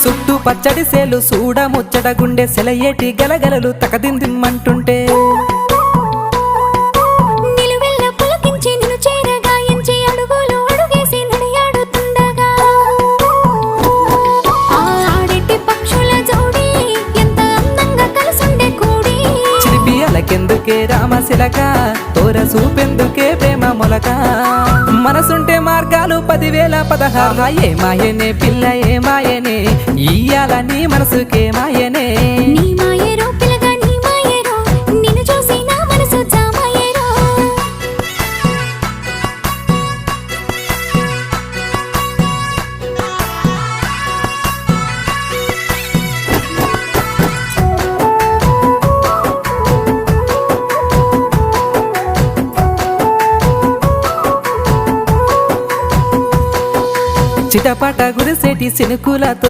చుట్టూ పచ్చడి సేలు చూడ ముచ్చట గుండె సెలయేటి గలగలలు తకదిందిమ్మంటుంటే కెందుకే రామశిలక తోర చూపెందుకే ప్రేమ మొలక మనసుంటే మార్గాలు 10,000 ఏ మాయనే పిల్ల ఏ మాయనే ఇయ్యాల నీ మనసుకే మాయనే నీ మాయరో పిల్లగా నీ మాయరో నిన్ను చూసి నా మనసు జామాయరో చిటపట గురిసేటి సినుకులతో